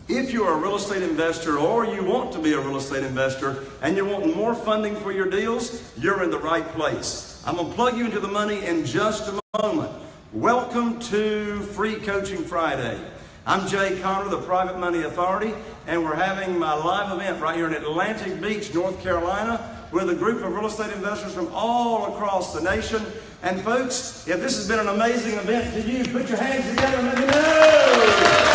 If you're a real estate investor or you want to be a real estate investor and you're wanting more funding for your deals, you're in the right place. I'm going to plug you into the money in just a moment. Welcome to Free Coaching Friday. I'm Jay Conner, the Private Money Authority, and we're having my live event right here in Atlantic Beach, North Carolina, with a group of real estate investors from all across the nation. And folks, if this has been an amazing event to you, put your hands together and let me know.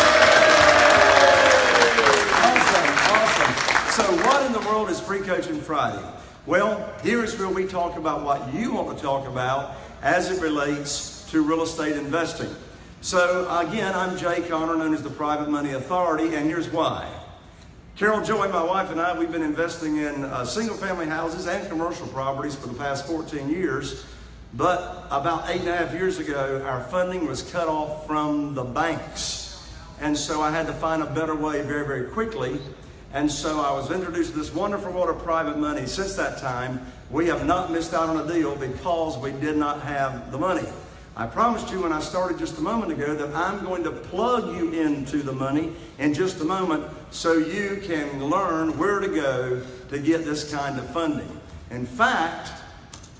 So what in the world is Free Coaching Friday? Well, here is where we talk about what you want to talk about as it relates to real estate investing. So again, I'm Jay Conner, known as the Private Money Authority, and here's why. Carol Joy, my wife, and I, we've been investing in single family houses and commercial properties for the past 14 years. But about 8.5 years ago, our funding was cut off from the banks. And so I had to find a better way very, very quickly. And so I was introduced to this wonderful world of private money. Since that time, we have not missed out on a deal because we did not have the money. I promised you when I started just a moment ago that I'm going to plug you into the money in just a moment so you can learn where to go to get this kind of funding. In fact,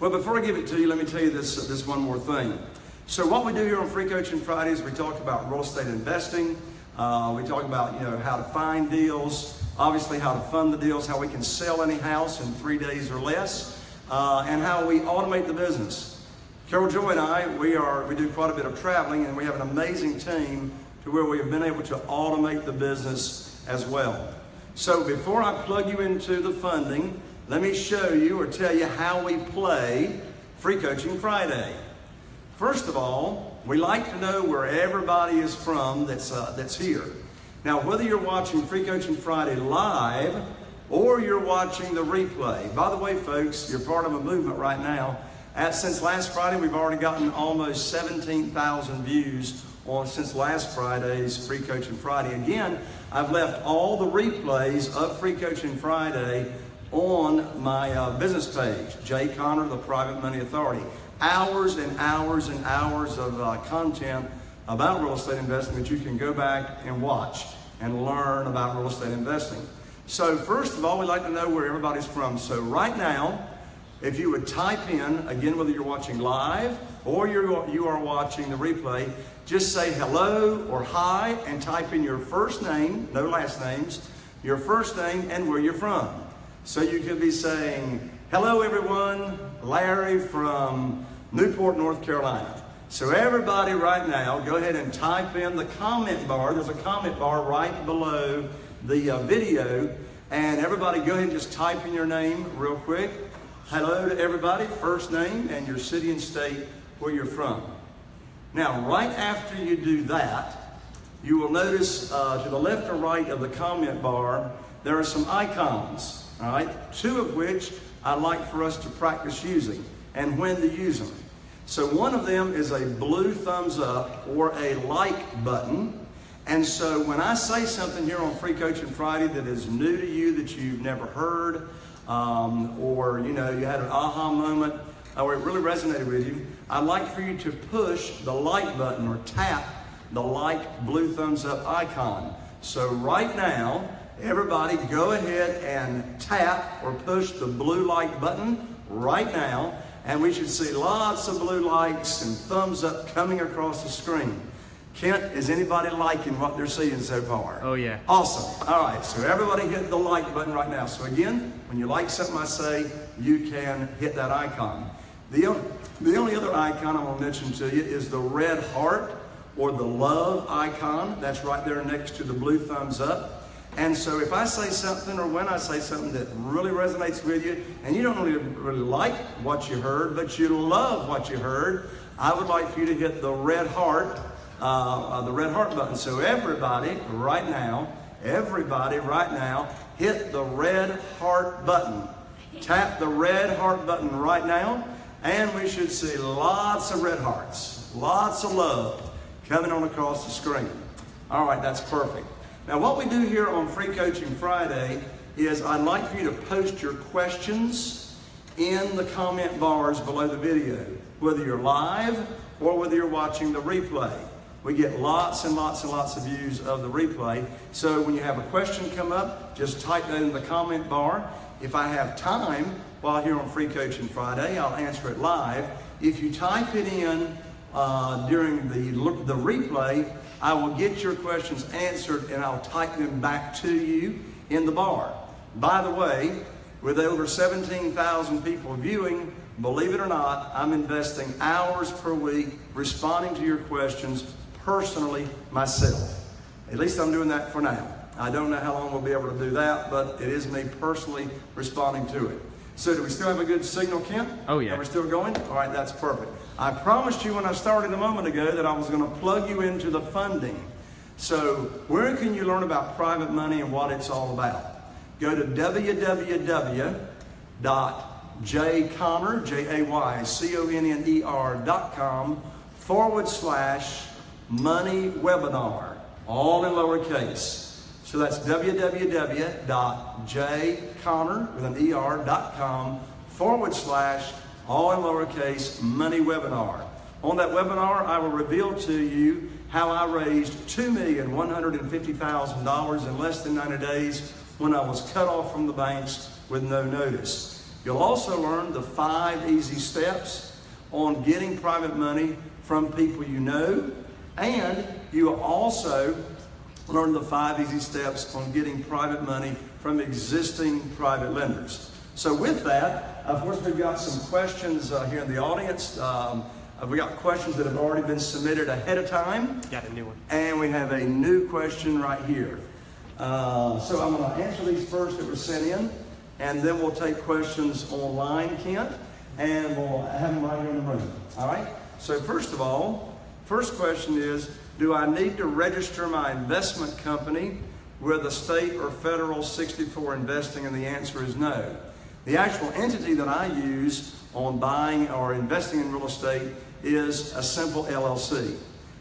well, before I give it to you, let me tell you this one more thing. So what we do here on Free Coaching Fridays, we talk about real estate investing. We talk about how to find deals. Obviously, how to fund the deals, how we can sell any house in 3 days or less, and how we automate the business. Carol Joy and I, we do quite a bit of traveling, and we have an amazing team to where we have been able to automate the business as well. So before I plug you into the funding, let me show you or tell you how we play Free Coaching Friday. First of all, we like to know where everybody is from that's here. Now, whether you're watching Free Coaching Friday live or you're watching the replay, by the way, folks, you're part of a movement right now. Since last Friday, we've already gotten almost 17,000 views since last Friday's Free Coaching Friday. Again, I've left all the replays of Free Coaching Friday on my business page, Jay Conner, the Private Money Authority. Hours and hours and hours of content about real estate investing that you can go back and watch and learn about real estate investing. So first of all, we like to know where everybody's from. So right now, if you would type in, again, whether you're watching live or you are watching the replay, just say hello or hi and type in your first name, no last names, your first name and where you're from. So you could be saying, hello everyone, Larry from Newport, North Carolina. So everybody right now, go ahead and type in the comment bar. There's a comment bar right below the video. And everybody go ahead and just type in your name real quick. Hello to everybody, first name and your city and state where you're from. Now, right after you do that, you will notice to the left or right of the comment bar, there are some icons, all right? 2 of which I'd like for us to practice using and when to use them. So one of them is a blue thumbs up or a like button. And so when I say something here on Free Coaching Friday that is new to you, that you've never heard, or you had an aha moment, or it really resonated with you, I'd like for you to push the like button or tap the like blue thumbs up icon. So right now, everybody go ahead and tap or push the blue like button right now. And we should see lots of blue likes and thumbs up coming across the screen. Kent, is anybody liking what they're seeing so far? Oh, yeah. Awesome. All right, so everybody hit the like button right now. So again, when you like something I say, you can hit that icon. The only other icon I'm going to mention to you is the red heart or the love icon. That's right there next to the blue thumbs up. And so if I say something or when I say something that really resonates with you and you don't really like what you heard, but you love what you heard, I would like for you to hit the red heart button. So everybody right now, hit the red heart button. Tap the red heart button right now, and we should see lots of red hearts, lots of love coming on across the screen. All right, that's perfect. Now what we do here on Free Coaching Friday is I'd like for you to post your questions in the comment bars below the video, whether you're live or whether you're watching the replay. We get lots and lots and lots of views of the replay. So when you have a question come up, just type that in the comment bar. If I have time while here on Free Coaching Friday, I'll answer it live. If you type it in during the replay, I will get your questions answered and I'll type them back to you in the bar. By the way, with over 17,000 people viewing, believe it or not, I'm investing hours per week responding to your questions personally myself. At least I'm doing that for now. I don't know how long we'll be able to do that, but it is me personally responding to it. So do we still have a good signal, Kent? Oh, yeah. Are we still going? All right, that's perfect. I promised you when I started a moment ago that I was going to plug you into the funding. So where can you learn about private money and what it's all about? Go to www.jayconner.com/money webinar, all in lowercase. So that's www.jayconner.com/, all in lowercase, money webinar. On that webinar, I will reveal to you how I raised $2,150,000 in less than 90 days when I was cut off from the banks with no notice. You'll also learn the 5 easy steps on getting private money from people you know, and you will also learn the 5 easy steps on getting private money from existing private lenders. So with that, of course, we've got some questions here in the audience. We got questions that have already been submitted ahead of time. Got a new one. And we have a new question right here. So I'm going to answer these first that were sent in, and then we'll take questions online, Kent, and we'll have them right here in the room. All right? So first of all, first question is, do I need to register my investment company with a state or federal 64 investing? And the answer is no. The actual entity that I use on buying or investing in real estate is a simple LLC.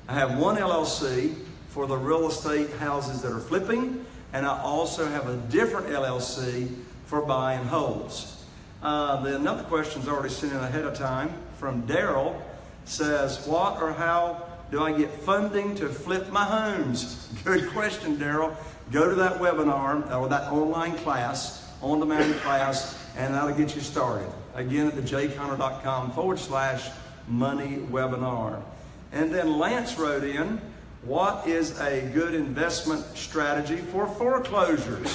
I have one LLC for the real estate houses that are flipping, and I also have a different LLC for buy and holds. Another question's already sent in ahead of time from Daryl. Says, what or how do I get funding to flip my homes? Good question, Daryl. Go to that webinar or that online class, on-demand class, and that'll get you started. Again, at the jayconner.com/money webinar. And then Lance wrote in, what is a good investment strategy for foreclosures?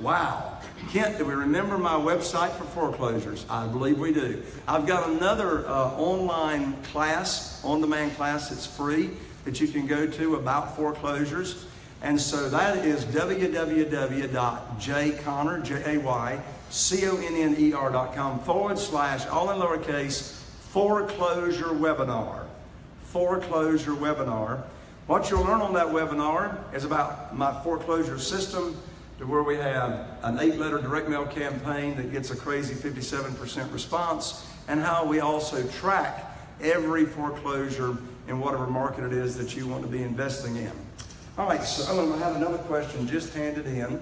Wow. Kent, do we remember my website for foreclosures? I believe we do. I've got another online class, on-demand class that's free that you can go to about foreclosures. And so that is www.jayconner.com/, all in lowercase, foreclosure webinar. Foreclosure webinar. What you'll learn on that webinar is about my foreclosure system, to where we have an 8-letter direct mail campaign that gets a crazy 57% response, and how we also track every foreclosure in whatever market it is that you want to be investing in. All right, so I'm going to have another question just handed in,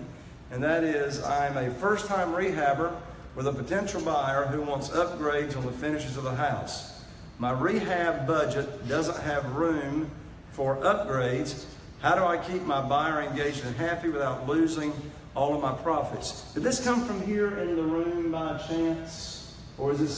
and that is, I'm a first-time rehabber with a potential buyer who wants upgrades on the finishes of the house. My rehab budget doesn't have room for upgrades. How do I keep my buyer engaged and happy without losing all of my profits? Did this come from here in the room by chance? Or was it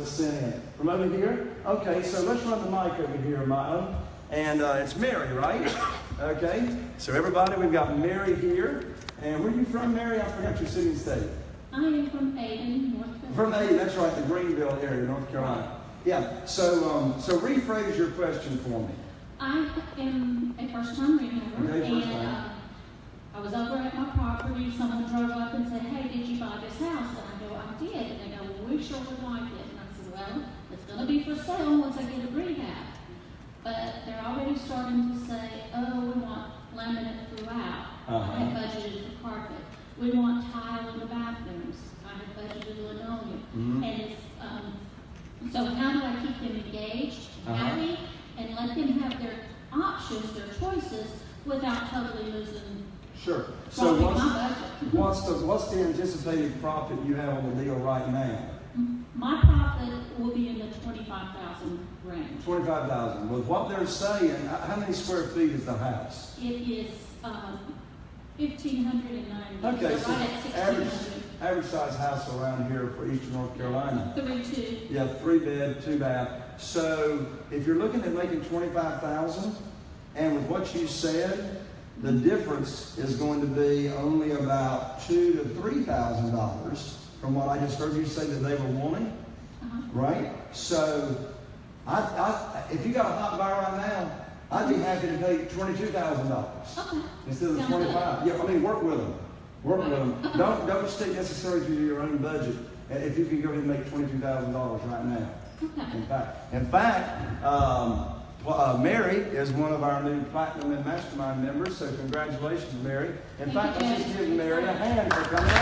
sent in? From over here? Okay, so let's run the mic over here, Milo. And it's Mary, right? Okay, so everybody, we've got Mary here. And where are you from, Mary? I forgot your city and state. I am from Aden, North Carolina. From Aden, that's right, the Greenville area, North Carolina. Yeah, so rephrase your question for me. I am a first-time rehabber, Okay, first and time. I was over at my property. Someone drove up and said, "Hey, did you buy this house?" And I go, "I did." And they go, "Well, we sure would like it." And I said, "Well, it's going to be for sale once I get a rehab." But they're already starting to say, "Oh, we want laminate throughout." I had budgeted for carpet. We want tile in the bathrooms. I had budgeted linoleum. Mm-hmm. And it's, so how do I keep them engaged, happy, and let them have their options, their choices, without totally losing? Sure. So my budget? what's the anticipated profit you have on the deal right now? My profit will be in the 25,000 range. 25,000. With what they're saying, how many square feet is the house? It is 1,590. Okay, so right at 1,600. average size house around here for Eastern North Carolina. 3-2. Yeah, 3 bed, 2 bath. So if you're looking at making 25,000, and with what you said, the difference is going to be only about $2,000 to $3,000 from what I just heard you say that they were wanting, right? So if you got a hot buyer right now, I'd be happy to take $22,000 instead of the 25. Yeah, I mean, work with them. Work with them. Don't stick necessarily to your own budget. If you can go ahead and make $22,000 right now. In fact, Mary is one of our new Platinum and Mastermind members, so congratulations, Mary. In fact, let's just give Mary a hand for coming on.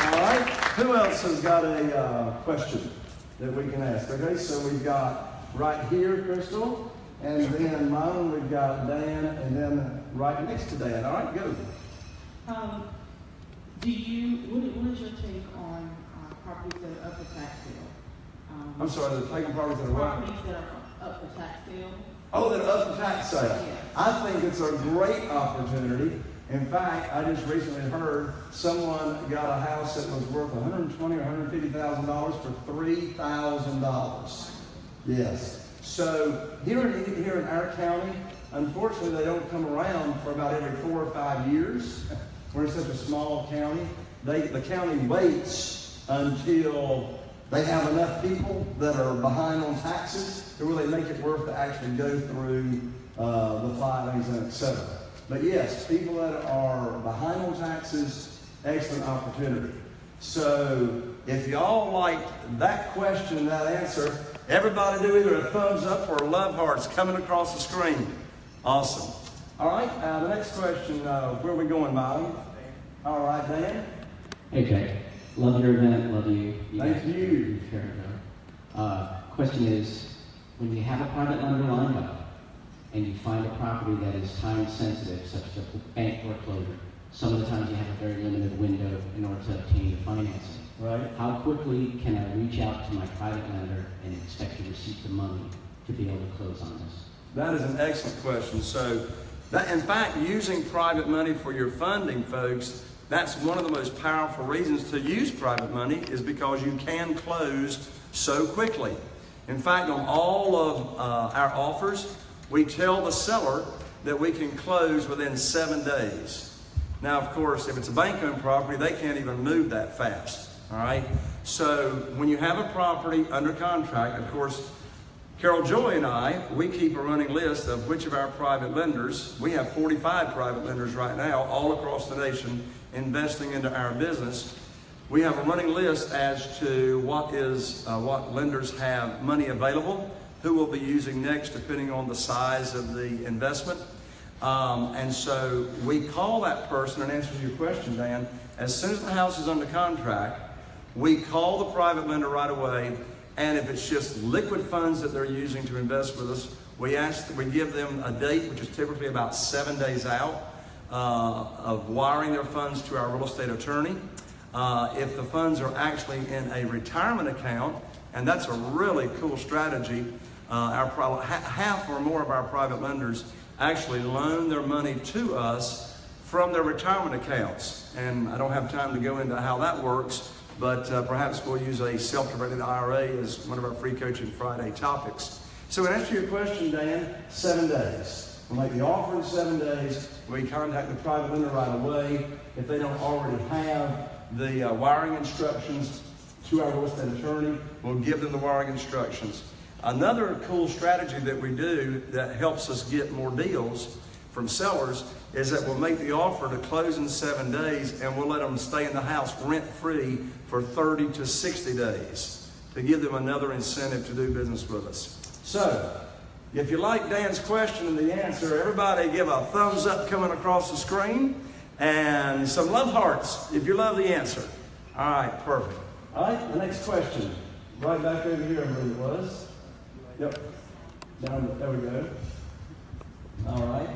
All right, who else has got a question that we can ask? Okay, so we've got right here, Crystal, and then mine, we've got Dan, and then right next to Dan. All right, go. What is your take on properties that are up for tax sale? I'm sorry, the taking properties that are what? Properties that are up for tax sale. Oh, that up for tax sale. Yes. I think it's a great opportunity. In fact, I just recently heard someone got a house that was worth $120,000 or $150,000 for $3,000. Yes. So here in our county, unfortunately, they don't come around for about every 4 or 5 years. We're in such a small county. The county waits until they have enough people that are behind on taxes to really make it worth to actually go through the filings and etc. But yes, people that are behind on taxes, excellent opportunity. So if y'all liked that question and that answer, everybody do either a thumbs up or love hearts coming across the screen. Awesome. All right, the next question, where are we going, Molly? All right, Dan. Hey, Jay. Love your event. Love you. Thank you. Question is, when you have a private lender lined up and you find a property that is time sensitive, such as a bank foreclosure, some of the times you have a very limited window in order to obtain the financing. Right. How quickly can I reach out to my private lender and expect to receive the money to be able to close on this? That is an excellent question. So, in fact, using private money for your funding, folks, that's one of the most powerful reasons to use private money is because you can close so quickly. In fact, on all of our offers, we tell the seller that we can close within 7 days. Now, of course, if it's a bank-owned property, they can't even move that fast. All right? So when you have a property under contract, of course, Carol Joy and I, we keep a running list of which of our private lenders, we have 45 private lenders right now all across the nation investing into our business. We have a running list as to what lenders have money available, who will be using next depending on the size of the investment. And so we call that person, and answer to your question, Dan, as soon as the house is under contract, we call the private lender right away, and if it's just liquid funds that they're using to invest with us, we give them a date, which is typically about 7 days out, of wiring their funds to our real estate attorney. If the funds are actually in a retirement account, and that's a really cool strategy, half or more of our private lenders actually loan their money to us from their retirement accounts. And I don't have time to go into how that works, but perhaps we'll use a self-directed IRA as one of our Free Coaching Friday topics. So in answer to your question, Dan, 7 days. We'll make the offer in 7 days. We contact the private lender right away. If they don't already have the wiring instructions to our real estate attorney, we'll give them the wiring instructions. Another cool strategy that we do that helps us get more deals from sellers is that we'll make the offer to close in 7 days, and we'll let them stay in the house rent-free for 30 to 60 days to give them another incentive to do business with us. So, if you like Dan's question and the answer, everybody give a thumbs up coming across the screen and some love hearts if you love the answer. All right, perfect. All right, the next question. Right back over here, I believe it was. Yep. Down, there we go. All right.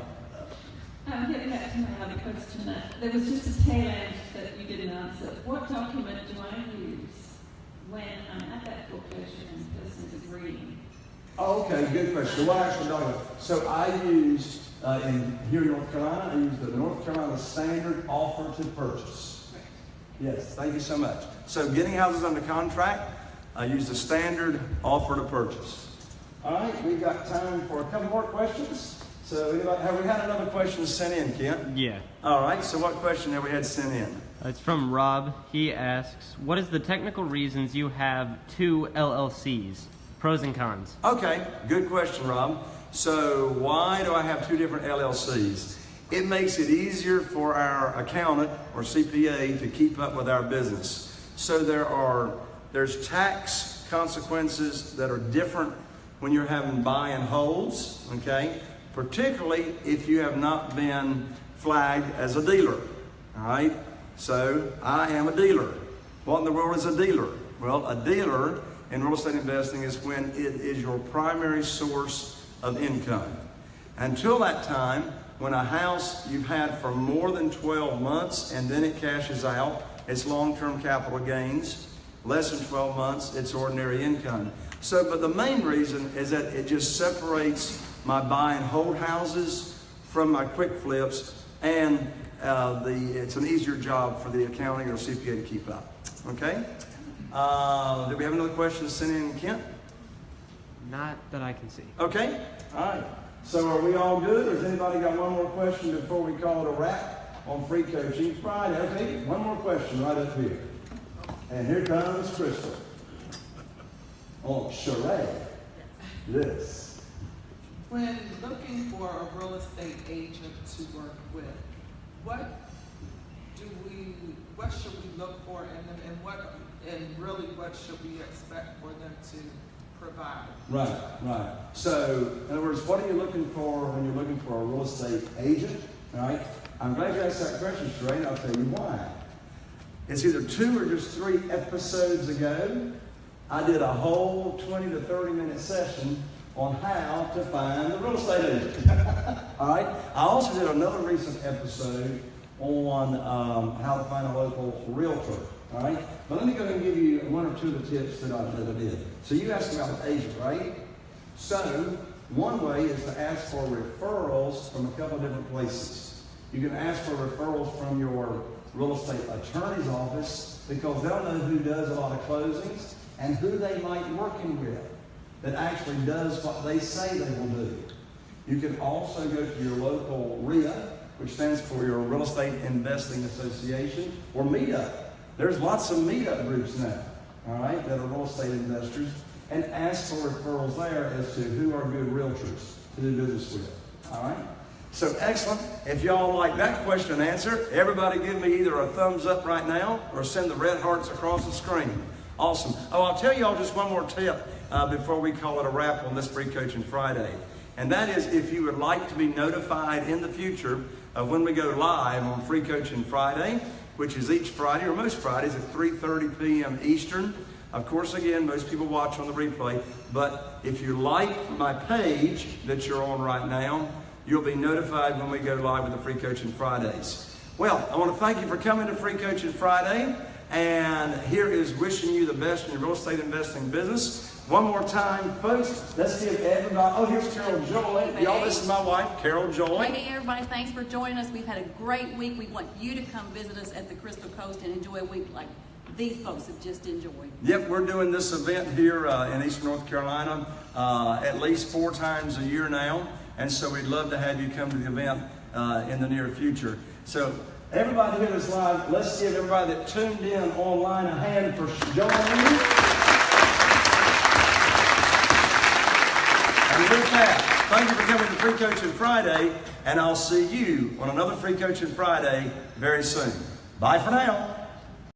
I'm getting back to my other question. There was just a tail end that you didn't answer. What document do I use when I'm at that foreclosure and the person is agreeing? Oh, okay, good question. What actual document? So I used, here in North Carolina, I used the North Carolina Standard Offer to Purchase. Yes, thank you so much. So getting houses under contract, I used the Standard Offer to Purchase. All right, we've got time for a couple more questions. So have we had another question sent in, Kent? Yeah. All right, so what question have we had sent in? It's from Rob. He asks, what is the technical reasons you have 2 LLCs? Pros and cons. Okay, good question, Rob. So why do I have 2 different LLCs? It makes it easier for our accountant or CPA to keep up with our business. So there's tax consequences that are different when you're having buy and holds, okay? Particularly if you have not been flagged as a dealer, all right? So I am a dealer. What in the world is a dealer? Well, a dealer in real estate investing is when it is your primary source of income. Until that time, when a house you've had for more than 12 months and then it cashes out, it's long-term capital gains. Less than 12 months, it's ordinary income. So, but the main reason is that it just separates my buy and hold houses from my quick flips, and it's an easier job for the accounting or CPA to keep up. Okay? Do we have another question sent in, Kent? Not that I can see. Okay. All right. So are we all good, or has anybody got one more question before we call it a wrap on Free Coaching Friday? Okay, one more question right up here. And here comes Crystal. Oh, charade. This. When looking for a real estate agent to work with, what should we look for in them, and really what should we expect for them to provide? Right. So, in other words, what are you looking for when you're looking for a real estate agent? All right. I'm glad you asked that question, Sheree. I'll tell you why. It's either 2 or just 3 episodes ago, I did a whole 20 to 30 minute session on how to find a real estate agent. All right. I also did another recent episode on how to find a local realtor. All right. But let me go ahead and give you 1 or 2 of the tips that I did. So you asked about an agent, right? So one way is to ask for referrals from a couple of different places. You can ask for referrals from your real estate attorney's office because they'll know who does a lot of closings and who they might be working with that actually does what they say they will do. You can also go to your local RIA, which stands for your Real Estate Investing Association, or Meetup. There's lots of meetup groups now, all right, that are real estate investors, and ask for referrals there as to who are good realtors to do business with, all right? So excellent. If y'all like that question and answer, everybody give me either a thumbs up right now or send the red hearts across the screen. Awesome. Oh, I'll tell y'all just one more tip before we call it a wrap on this Free Coaching Friday. And that is, if you would like to be notified in the future of when we go live on Free Coaching Friday, which is each Friday or most Fridays at 3:30 p.m. Eastern. Of course, again, most people watch on the replay. But if you like my page that you're on right now, you'll be notified when we go live with the Free Coaching Fridays. Well, I want to thank you for coming to Free Coaching Friday. And here is wishing you the best in your real estate investing business. One more time, folks, let's give everybody, oh, here's Carol Joy. Hey, Y'all, this is my wife, Carol Joy. Hey, everybody, thanks for joining us. We've had a great week. We want you to come visit us at the Crystal Coast and enjoy a week like these folks have just enjoyed. Yep, we're doing this event here in Eastern North Carolina at least 4 times a year now. And so we'd love to have you come to the event in the near future. So everybody here that's live, let's give everybody that tuned in online a hand for joining. And with that, thank you for coming to Free Coaching Friday, and I'll see you on another Free Coaching Friday very soon. Bye for now.